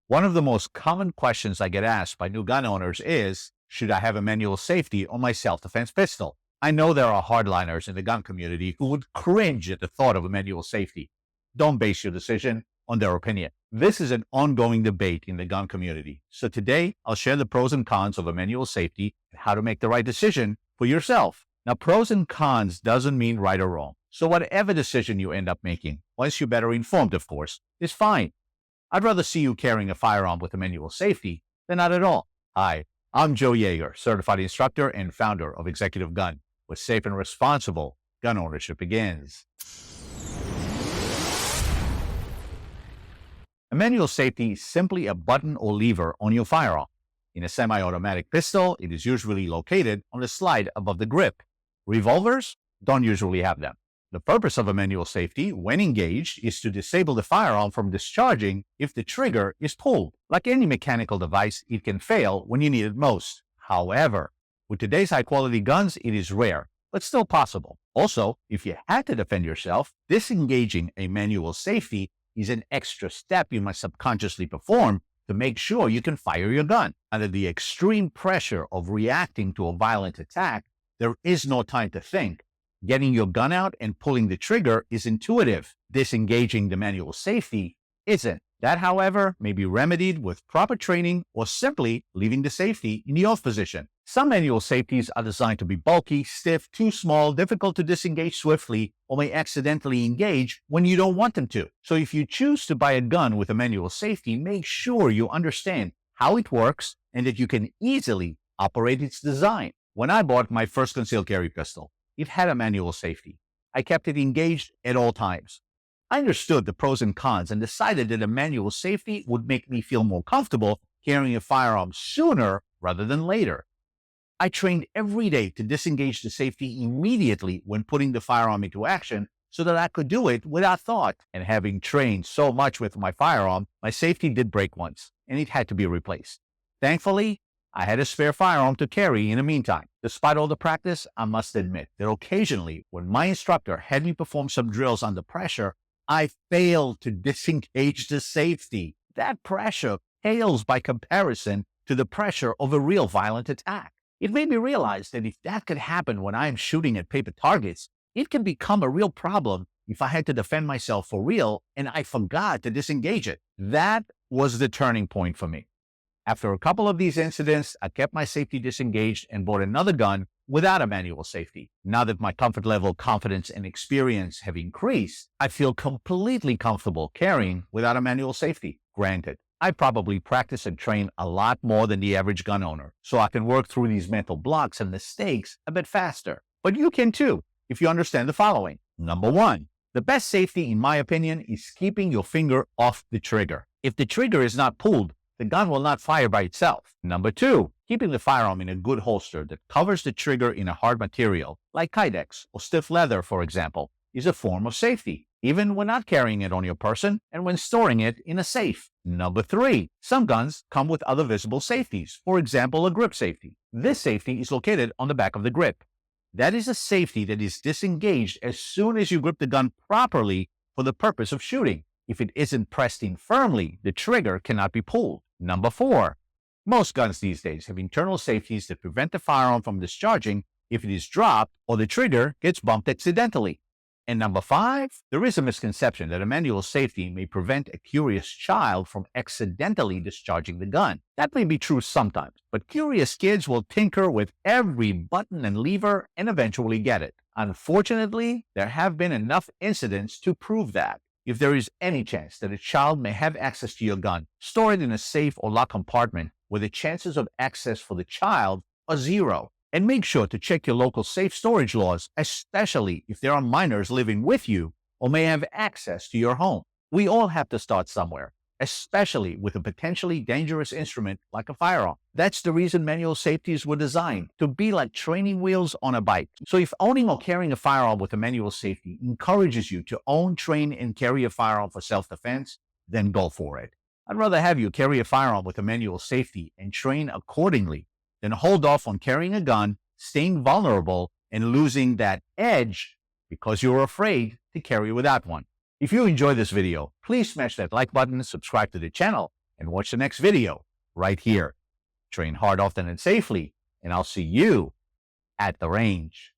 One of the most common questions I get asked by new gun owners is, should I have a manual safety on my self-defense pistol? I know there are hardliners in the gun community who would cringe at the thought of a manual safety. Don't base your decision on their opinion. This is an ongoing debate in the gun community. So today, I'll share the pros and cons of a manual safety and how to make the right decision for yourself. Now, pros and cons doesn't mean right or wrong. So whatever decision you end up making, once you're better informed, of course, is fine. I'd rather see you carrying a firearm with a manual safety than not at all. Hi, I'm Joe Yeager, certified instructor and founder of Executive Gun, where safe and responsible gun ownership begins. A manual safety is simply a button or lever on your firearm. In a semi-automatic pistol, it is usually located on the slide above the grip. Revolvers don't usually have them. The purpose of a manual safety, when engaged, is to disable the firearm from discharging if the trigger is pulled. Like any mechanical device, it can fail when you need it most. However, with today's high-quality guns, it is rare, but still possible. Also, if you had to defend yourself, disengaging a manual safety is an extra step you must subconsciously perform to make sure you can fire your gun. Under the extreme pressure of reacting to a violent attack, there is no time to think. Getting your gun out and pulling the trigger is intuitive. Disengaging the manual safety isn't. That, however, may be remedied with proper training or simply leaving the safety in the off position. Some manual safeties are designed to be bulky, stiff, too small, difficult to disengage swiftly, or may accidentally engage when you don't want them to. So if you choose to buy a gun with a manual safety, make sure you understand how it works and that you can easily operate its design. When I bought my first concealed carry pistol, it had a manual safety. I kept it engaged at all times. I understood the pros and cons and decided that a manual safety would make me feel more comfortable carrying a firearm sooner rather than later. I trained every day to disengage the safety immediately when putting the firearm into action so that I could do it without thought. And having trained so much with my firearm, my safety did break once, and it had to be replaced. Thankfully, I had a spare firearm to carry in the meantime. Despite all the practice, I must admit that occasionally, when my instructor had me perform some drills under pressure, I failed to disengage the safety. That pressure pales by comparison to the pressure of a real violent attack. It made me realize that if that could happen when I am shooting at paper targets, it can become a real problem if I had to defend myself for real and I forgot to disengage it. That was the turning point for me. After a couple of these incidents, I kept my safety disengaged and bought another gun without a manual safety. Now that my comfort level, confidence, and experience have increased, I feel completely comfortable carrying without a manual safety. Granted, I probably practice and train a lot more than the average gun owner, so I can work through these mental blocks and mistakes a bit faster. But you can too, if you understand the following. Number one, the best safety, in my opinion, is keeping your finger off the trigger. If the trigger is not pulled, the gun will not fire by itself. Number two, keeping the firearm in a good holster that covers the trigger in a hard material, like Kydex or stiff leather, for example, is a form of safety, even when not carrying it on your person and when storing it in a safe. Number three, some guns come with other visible safeties, for example, a grip safety. This safety is located on the back of the grip. That is a safety that is disengaged as soon as you grip the gun properly for the purpose of shooting. If it isn't pressed in firmly, the trigger cannot be pulled. Number four, most guns these days have internal safeties that prevent the firearm from discharging if it is dropped or the trigger gets bumped accidentally. And number five, there is a misconception that a manual safety may prevent a curious child from accidentally discharging the gun. That may be true sometimes, but curious kids will tinker with every button and lever and eventually get it. Unfortunately, there have been enough incidents to prove that. If there is any chance that a child may have access to your gun, store it in a safe or locked compartment where the chances of access for the child are zero. And make sure to check your local safe storage laws, especially if there are minors living with you or may have access to your home. We all have to start somewhere, especially with a potentially dangerous instrument like a firearm. That's the reason manual safeties were designed, to be like training wheels on a bike. So if owning or carrying a firearm with a manual safety encourages you to own, train, and carry a firearm for self-defense, then go for it. I'd rather have you carry a firearm with a manual safety and train accordingly than hold off on carrying a gun, staying vulnerable, and losing that edge because you're afraid to carry without one. If you enjoyed this video, please smash that like button, subscribe to the channel, and watch the next video right here. Train hard, often, and safely, and I'll see you at the range.